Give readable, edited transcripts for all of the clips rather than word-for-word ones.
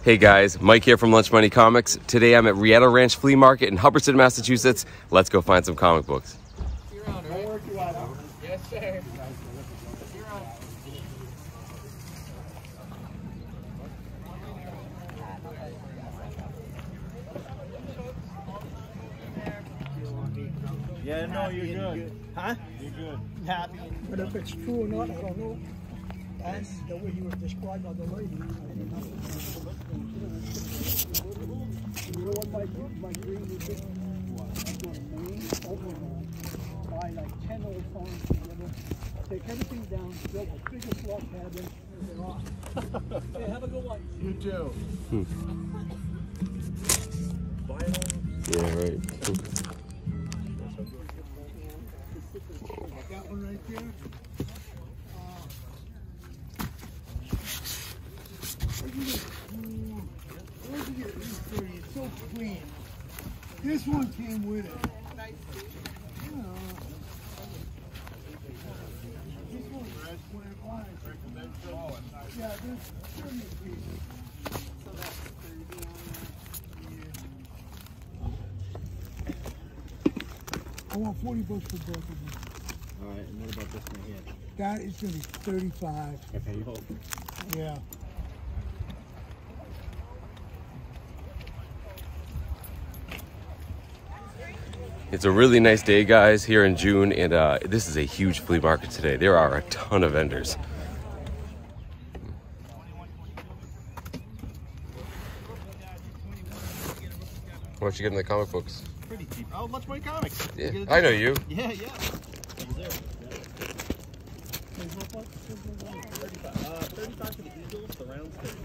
Hey guys, Mike here from Lunch Money Comics. Today I'm at Rietta Flea Market in Hubbardston, Massachusetts. Let's go find some comic books. You're on, right? Yes, sir. You're on. Yeah, no, you're good. Huh? You're good. Happy. But if it's true or not, I don't know. And the way you were described by the lady, I didn't know. You know what my dream would be? I'm going to Maine, Oklahoma, buy like 10 old farms together, take everything down, build a biggest log cabin, and they're off. Hey, have a good one. You too. Yeah, right. That one right there. It's so clean. This one came with it. This one, when I bought it, yeah, there's 30 pieces. So that's 30 on I want 40 bucks for both of them. All right, and what about this one here? That is going to be 35. Okay, you hold. Yeah. It's a really nice day, guys, here in June, and this is a huge flea market today. There are a ton of vendors. Why don't you get in the comic books? Pretty cheap. Oh, Lunch Money Comics. Yeah, I know you. Yeah, yeah. 35 for the Eagles, the rounds 30.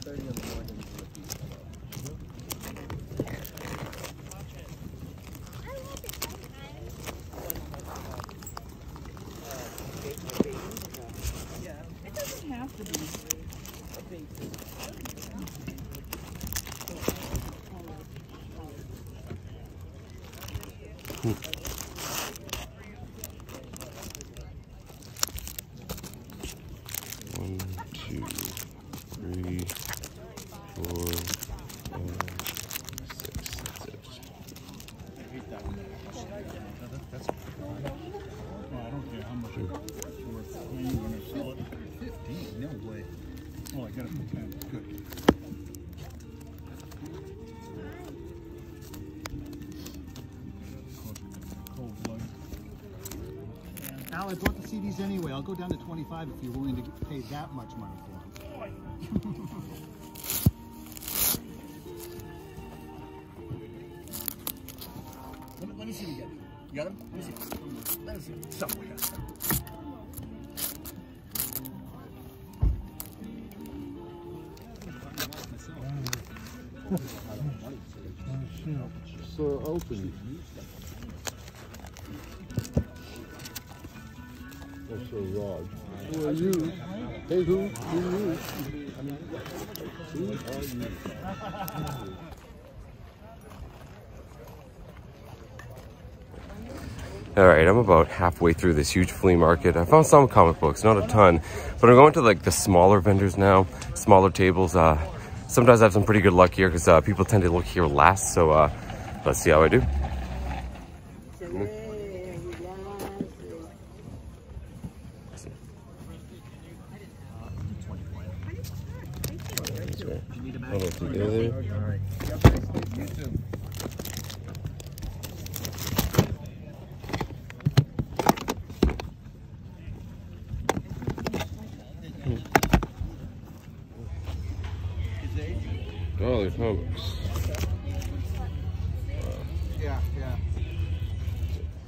30 on the Morgans. It doesn't have to be a big One, two, three, four, five, six. That's it. I hate that one. That's well, I don't care how much it's worth. When you're going to sell it, 15? No way. Oh, I got it for 10. Good. Cold blood. Al, I bought the CDs anyway. I'll go down to 25 if you're willing to pay that much money for them. Let me see them again. You got them? Let me see. Let me see. Somewhere. So open. That's so Rod. Who are you? Hey, who? Who are you? Who are you? All right, I'm about halfway through this huge flea market. I found some comic books, not a ton, but I'm going to like the smaller vendors now, smaller tables. Sometimes I have some pretty good luck here because people tend to look here last. So let's see how I do. How about together? All right. You too. Oh, they're comics. Yeah, yeah.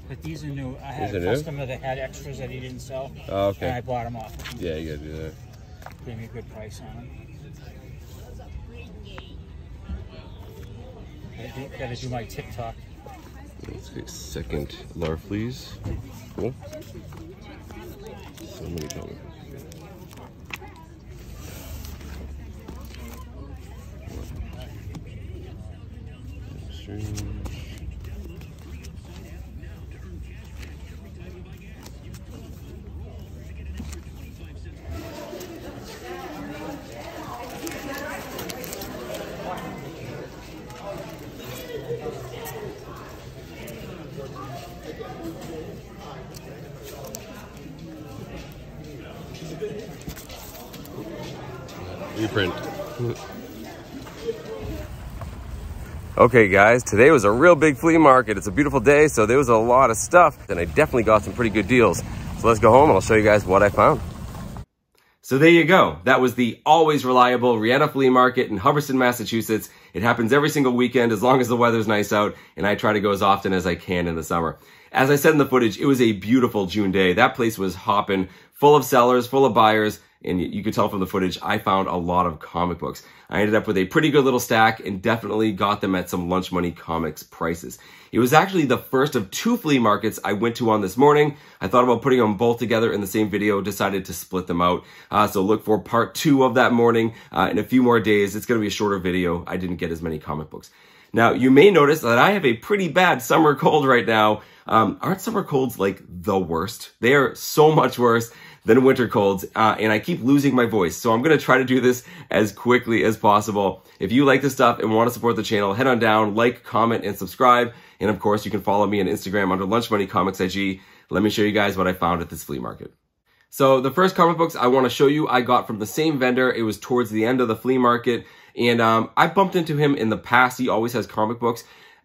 But these are new. I had These a are new? customer that had extras that he didn't sell. Oh, okay. And I bought them off. Yeah, you gotta do that. Gave me a good price on them. Gotta do my TikTok. Let's get second Lar Fleas. Cool. So many comic books. Extreme. print. Okay guys, today was a real big flea market. It's a beautiful day, so there was a lot of stuff, and I definitely got some pretty good deals. So let's go home and I'll show you guys what I found. So there you go. That was the always reliable Rietta Flea Market in Hubbardston, Massachusetts. It happens every single weekend as long as the weather's nice out, and I try to go as often as I can in the summer. As I said in the footage, it was a beautiful June day. That place was hopping, full of sellers, full of buyers, and you could tell from the footage, I found a lot of comic books. I ended up with a pretty good little stack and definitely got them at some lunch money comics prices. It was actually the first of 2 flea markets I went to on this morning. I thought about putting them both together in the same video, decided to split them out. So look for part 2 of that morning in a few more days. It's going to be a shorter video. I didn't get as many comic books. Now, you may notice that I have a pretty bad summer cold right now. Aren't summer colds like the worst? They are so much worse than winter colds, and I keep losing my voice. So I'm gonna try to do this as quickly as possible. If you like this stuff and want to support the channel, head on down, like, comment, and subscribe. And of course, you can follow me on Instagram under Lunch Money Comics IG. Let me show you guys what I found at this flea market. So the first comic books I want to show you, I got from the same vendor. It was towards the end of the flea market, and I bumped into him in the past. He always has comic books.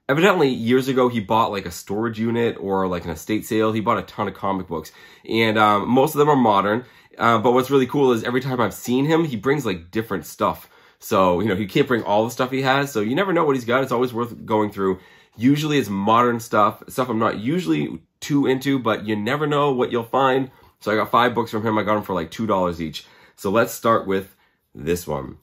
Evidently, years ago, he bought like a storage unit or like an estate sale. He bought a ton of comic books, and most of them are modern. But what's really cool is every time I've seen him, he brings like different stuff. So, you know, he can't bring all the stuff he has, so you never know what he's got. It's always worth going through. Usually it's modern stuff I'm not usually too into, but you never know what you'll find. So I got 5 books from him. I got them for like $2 each. So let's start with this one.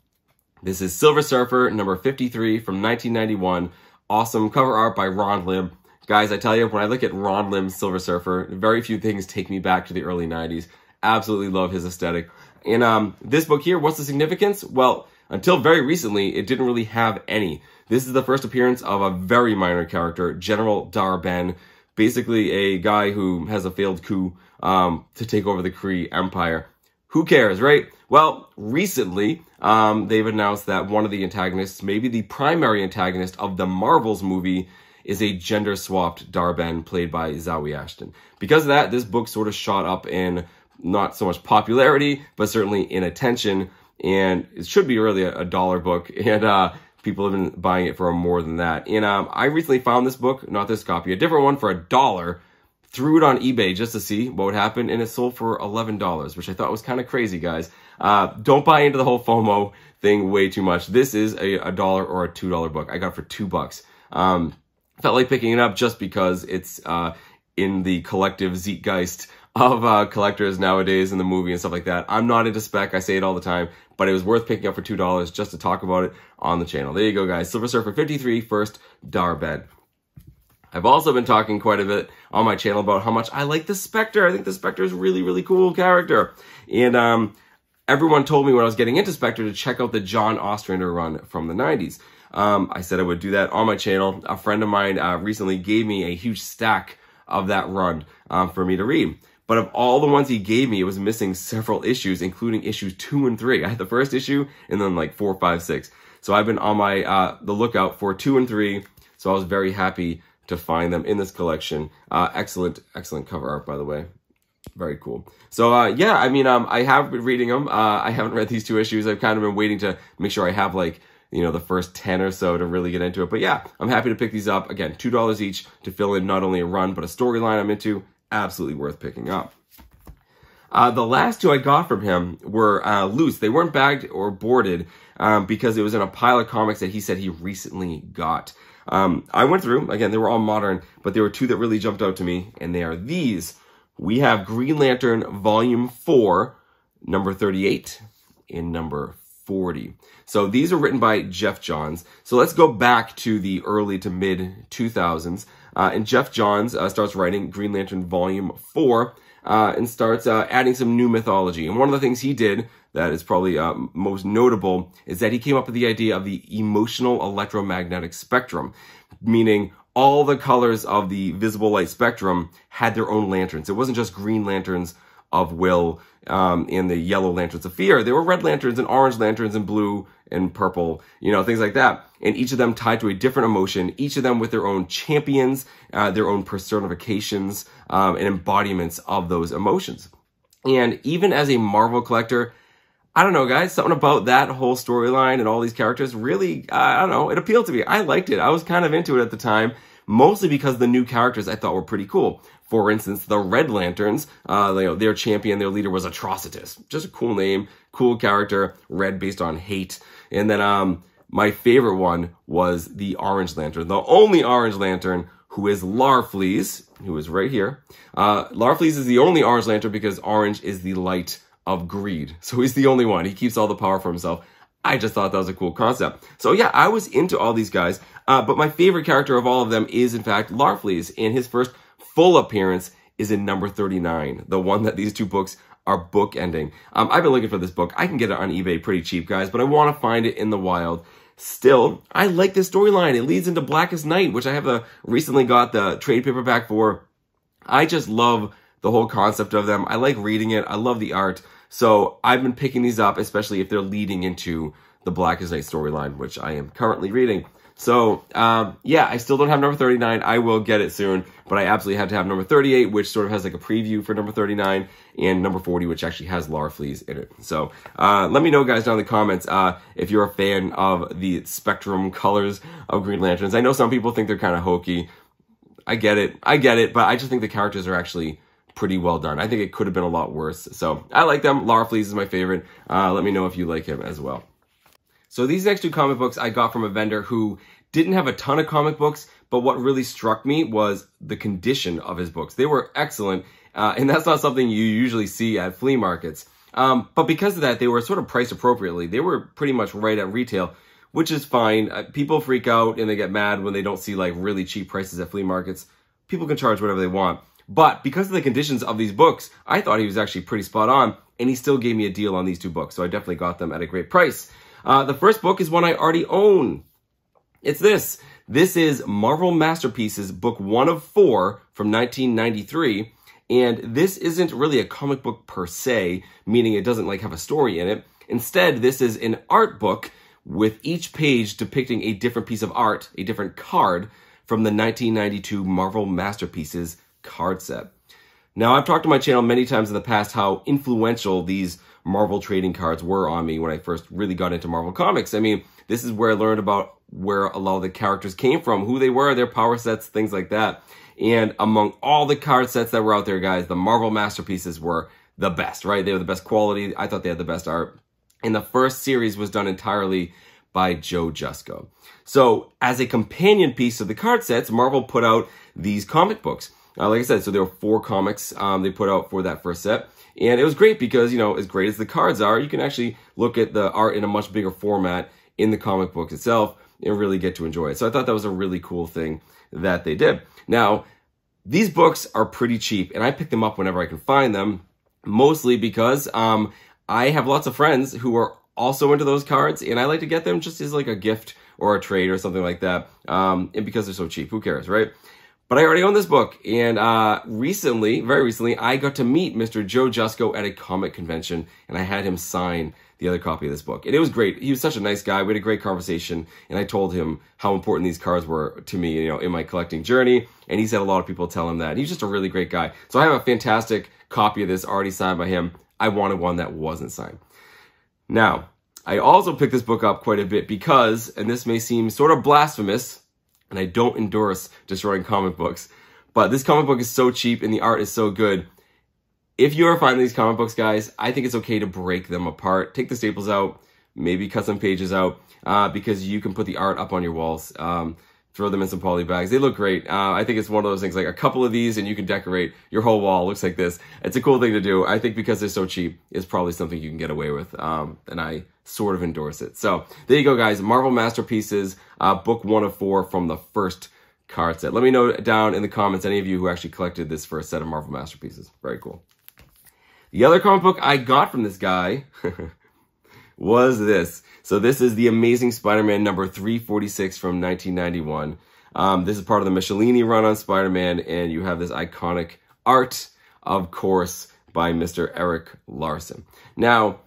This is Silver Surfer, number 53 from 1991. Awesome cover art by Ron Lim. Guys, I tell you, when I look at Ron Lim's Silver Surfer, very few things take me back to the early 90s. Absolutely love his aesthetic. And this book here, what's the significance? Well, until very recently, it didn't really have any. This is the first appearance of a very minor character, General Dar-Ben, basically a guy who has a failed coup to take over the Kree Empire. Who cares, right? Well, recently, they've announced that one of the antagonists, maybe the primary antagonist of the Marvels movie, is a gender-swapped Dar-Ben played by Zawe Ashton. Because of that, this book sort of shot up in not so much popularity, but certainly in attention, and it should be really a $1 book, and people have been buying it for more than that. And I recently found this book, not this copy, a different one for $1, threw it on eBay just to see what would happen, and it sold for $11, which I thought was kind of crazy, guys. Don't buy into the whole FOMO thing way too much. This is a $1 or a $2 book. I got it for $2. Felt like picking it up just because it's in the collective zeitgeist of collectors nowadays in the movie and stuff like that. I'm not into spec, I say it all the time, but it was worth picking up for $2 just to talk about it on the channel. There you go, guys. Silver Surfer 53, first Dar-Ben. I've also been talking quite a bit on my channel about how much I like the Spectre. I think the Spectre is a really, really cool character. And everyone told me when I was getting into Spectre to check out the John Ostrander run from the 90s. I said I would do that on my channel. A friend of mine recently gave me a huge stack of that run for me to read. But of all the ones he gave me, it was missing several issues, including issues 2 and 3. I had the first issue and then like 4, 5, 6. So I've been on my the lookout for 2 and 3. So I was very happy to find them in this collection. Excellent cover art, by the way. Very cool. So yeah, I mean, I have been reading them. I haven't read these 2 issues. I've kind of been waiting to make sure I have like, you know, the first 10 or so to really get into it. But yeah, I'm happy to pick these up. Again, $2 each to fill in not only a run, but a storyline I'm into. Absolutely worth picking up. The last 2 I got from him were loose. They weren't bagged or boarded because it was in a pile of comics that he said he recently got. I went through, again, they were all modern, but there were 2 that really jumped out to me, and they are these. We have Green Lantern Volume 4, number 38, and number 40. So these are written by Jeff Johns. So let's go back to the early to mid 2000s. And Jeff Johns starts writing Green Lantern Volume 4 and starts adding some new mythology. And one of the things he did that is probably most notable is that he came up with the idea of the emotional electromagnetic spectrum, meaning all the colors of the visible light spectrum had their own lanterns. It wasn't just green lanterns of will and the yellow lanterns of fear. There were red lanterns and orange lanterns and blue and purple, you know, things like that. And each of them tied to a different emotion, each of them with their own champions, their own personifications and embodiments of those emotions. And even as a Marvel collector, I don't know, guys, something about that whole storyline and all these characters really, I don't know, it appealed to me. I liked it. I was kind of into it at the time, mostly because the new characters I thought were pretty cool. For instance, the Red Lanterns, their champion, their leader was Atrocitus. Just a cool name, cool character, red based on hate. And then my favorite one was the Orange Lantern, the only Orange Lantern, who is Larfleeze, who is right here. Larfleeze is the only Orange Lantern because orange is the light of greed. So he's the only one. He keeps all the power for himself. I just thought that was a cool concept. So yeah, I was into all these guys, but my favorite character of all of them is in fact Larfleeze, and his first full appearance is in number 39, the one that these two books are bookending. I've been looking for this book. I can get it on eBay pretty cheap, guys, but I want to find it in the wild. Still, I like this storyline. It leads into Blackest Night, which I have recently got the trade paperback for. I just love the whole concept of them. I like reading it. I love the art. So I've been picking these up, especially if they're leading into the Blackest Night storyline, which I am currently reading. So, yeah, I still don't have number 39. I will get it soon, but I absolutely had to have number 38, which sort of has like a preview for number 39, and number 40, which actually has Larfleeze in it. So, let me know, guys, down in the comments, if you're a fan of the spectrum colors of Green Lanterns. I know some people think they're kind of hokey. I get it, but I just think the characters are actually pretty well done. I think it could have been a lot worse. So I like them. Larfleeze is my favorite. Let me know if you like him as well. So these next two comic books I got from a vendor who didn't have a ton of comic books, but what really struck me was the condition of his books. They were excellent, and that's not something you usually see at flea markets. But because of that, they were sort of priced appropriately. They were pretty much right at retail, which is fine. People freak out and they get mad when they don't see like really cheap prices at flea markets. People can charge whatever they want. But because of the conditions of these books, I thought he was actually pretty spot on, and he still gave me a deal on these two books, so I definitely got them at a great price. The first book is one I already own. It's this. This is Marvel Masterpieces, book 1 of 4 from 1993, and this isn't really a comic book per se, meaning it doesn't like have a story in it. Instead, this is an art book with each page depicting a different piece of art, a different card from the 1992 Marvel Masterpieces card set. Now, I've talked on my channel many times in the past how influential these Marvel trading cards were on me when I first really got into Marvel Comics. I mean, this is where I learned about where a lot of the characters came from, who they were, their power sets, things like that. And among all the card sets that were out there, guys, the Marvel Masterpieces were the best, right? They were the best quality. I thought they had the best art. And the first series was done entirely by Joe Jusko. So, as a companion piece to the card sets, Marvel put out these comic books. Like I said, so there were 4 comics they put out for that first set. And it was great because, you know, as great as the cards are, you can actually look at the art in a much bigger format in the comic book itself and really get to enjoy it. So I thought that was a really cool thing that they did. Now, these books are pretty cheap, and I pick them up whenever I can find them, mostly because I have lots of friends who are also into those cards, and I like to get them just as like a gift or a trade or something like that. And because they're so cheap, who cares, right? But I already own this book, and very recently, I got to meet Mr. Joe Jusko at a comic convention, and I had him sign the other copy of this book. And it was great. He was such a nice guy. We had a great conversation, and I told him how important these cards were to me, you know, in my collecting journey, and he said a lot of people tell him that. He's just a really great guy. So I have a fantastic copy of this already signed by him. I wanted one that wasn't signed. Now, I also picked this book up quite a bit because, and this may seem sort of blasphemous, and I don't endorse destroying comic books, but this comic book is so cheap and the art is so good. If you ever find these comic books, guys, I think it's okay to break them apart. Take the staples out, maybe cut some pages out, because you can put the art up on your walls. Throw them in some poly bags. They look great. I think it's one of those things, like a couple of these and you can decorate your whole wall. Looks like this. It's a cool thing to do. I think because they're so cheap, it's probably something you can get away with. And I sort of endorse it. So there you go, guys. Marvel Masterpieces, book 1 of 4 from the first card set. Let me know down in the comments, any of you who actually collected this first set of Marvel Masterpieces. Very cool. The other comic book I got from this guy was this. So this is The Amazing Spider-Man number 346 from 1991. This is part of the Michelini run on Spider-Man, and you have this iconic art, of course, by Mr. Eric Larson. Now,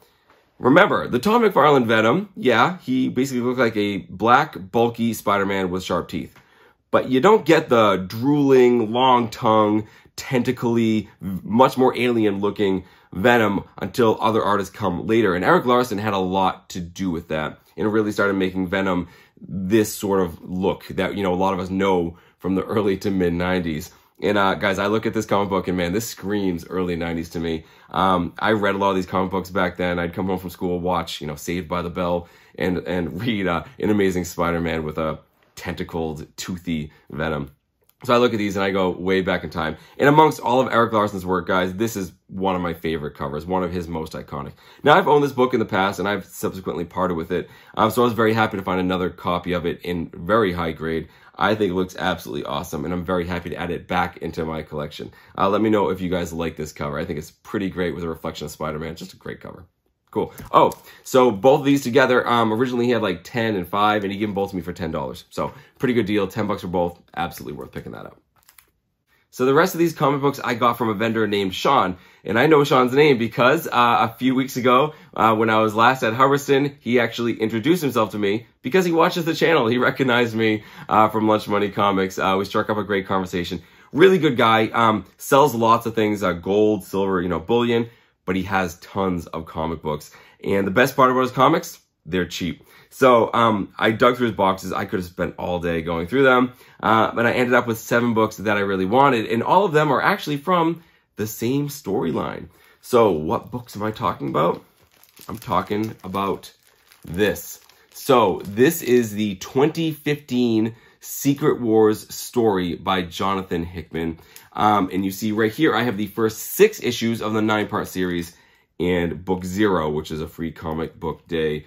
remember, the Todd McFarlane Venom, yeah, he basically looked like a black, bulky Spider-Man with sharp teeth. But you don't get the drooling, long tongue, tentacly, much more alien looking Venom until other artists come later. And Erik Larsen had a lot to do with that and really started making Venom this sort of look that, you know, a lot of us know from the early to mid 90s. And guys, I look at this comic book and man, this screams early 90s to me. I read a lot of these comic books back then. I'd come home from school, watch, you know, Saved by the Bell, and read An Amazing Spider-Man with a tentacled, toothy Venom. So I look at these and I go way back in time. And amongst all of Erik Larsen's work, guys, this is one of my favorite covers, one of his most iconic. Now, I've owned this book in the past and I've subsequently parted with it. So I was very happy to find another copy of it in very high grade. I think it looks absolutely awesome and I'm very happy to add it back into my collection. Let me know if you guys like this cover. I think it's pretty great with a reflection of Spider-Man. Just a great cover. Cool. Oh, so both of these together, originally he had like 10 and 5, and he gave them both to me for $10. So pretty good deal. $10 for both. Absolutely worth picking that up. So the rest of these comic books I got from a vendor named Sean, and I know Sean's name because a few weeks ago, when I was last at Hubbardston, he actually introduced himself to me because he watches the channel. He recognized me from Lunch Money Comics. We struck up a great conversation. Really good guy. Sells lots of things, gold, silver, you know, bullion. But he has tons of comic books. And the best part about his comics, they're cheap. So I dug through his boxes. I could have spent all day going through them. But I ended up with 7 books that I really wanted. And all of them are actually from the same storyline. So what books am I talking about? I'm talking about this. So this is the 2015 Secret Wars story by Jonathan Hickman. And you see right here, I have the first 6 issues of the 9-part series and book 0, which is a free comic book day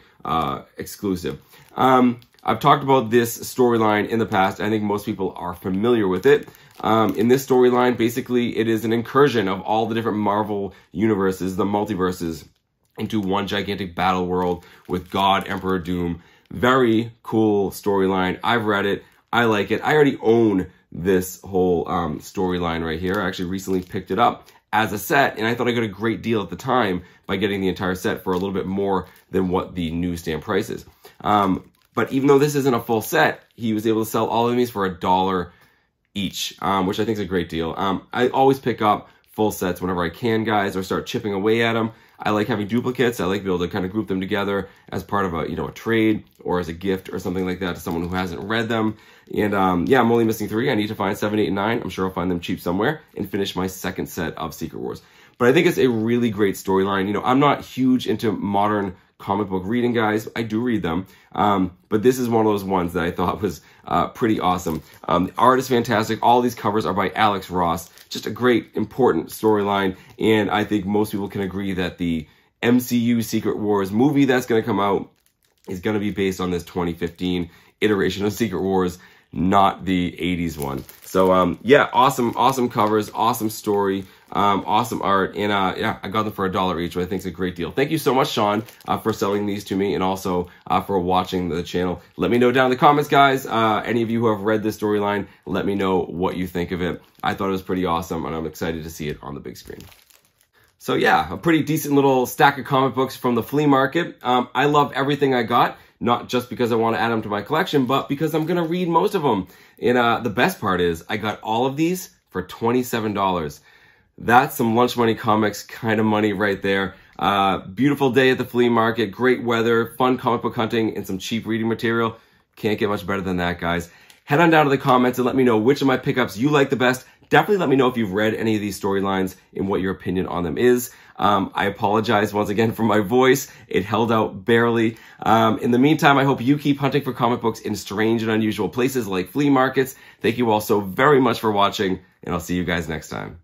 exclusive. I've talked about this storyline in the past. I think most people are familiar with it. In this storyline, basically, it is an incursion of all the different Marvel universes, the multiverses, into one gigantic battle world with God, Emperor Doom. Very cool storyline. I've read it. I like it. I already own this whole storyline right here. I actually recently picked it up as a set, and I thought I got a great deal at the time by getting the entire set for a little bit more than what the newsstand price is. But even though this isn't a full set, he was able to sell all of these for $1 each, which I think is a great deal. I always pick up full sets whenever I can, guys, or start chipping away at them. I like having duplicates. I like to be able to kind of group them together as part of a, you know, a trade or as a gift or something like that to someone who hasn't read them. And yeah, I'm only missing 3. I need to find 7, 8, and 9. I'm sure I'll find them cheap somewhere and finish my second set of Secret Wars. But I think it's a really great storyline. You know, I'm not huge into modern comic book reading, guys. I do read them. But this is one of those ones that I thought was pretty awesome. The art is fantastic. All these covers are by Alex Ross. Just a great, important storyline. And I think most people can agree that the MCU Secret Wars movie that's going to come out is going to be based on this 2015 iteration of Secret Wars, not the 80s one. So yeah, awesome covers, awesome story, awesome art, and yeah, I got them for $1 each, which I think is a great deal. Thank you so much, Sean, for selling these to me, and also for watching the channel. Let me know down in the comments, guys. Any of you who have read this storyline, let me know what you think of it. I thought it was pretty awesome, and I'm excited to see it on the big screen. So yeah, a pretty decent little stack of comic books from the flea market. I love everything I got, not just because I want to add them to my collection, but because I'm going to read most of them. And the best part is I got all of these for $27. That's some Lunch Money Comics kind of money right there. Beautiful day at the flea market, great weather, fun comic book hunting, and some cheap reading material. Can't get much better than that, guys. Head on down to the comments and let me know which of my pickups you like the best. Definitely let me know if you've read any of these storylines and what your opinion on them is. I apologize once again for my voice. It held out barely. In the meantime, I hope you keep hunting for comic books in strange and unusual places like flea markets. Thank you all so very much for watching, and I'll see you guys next time.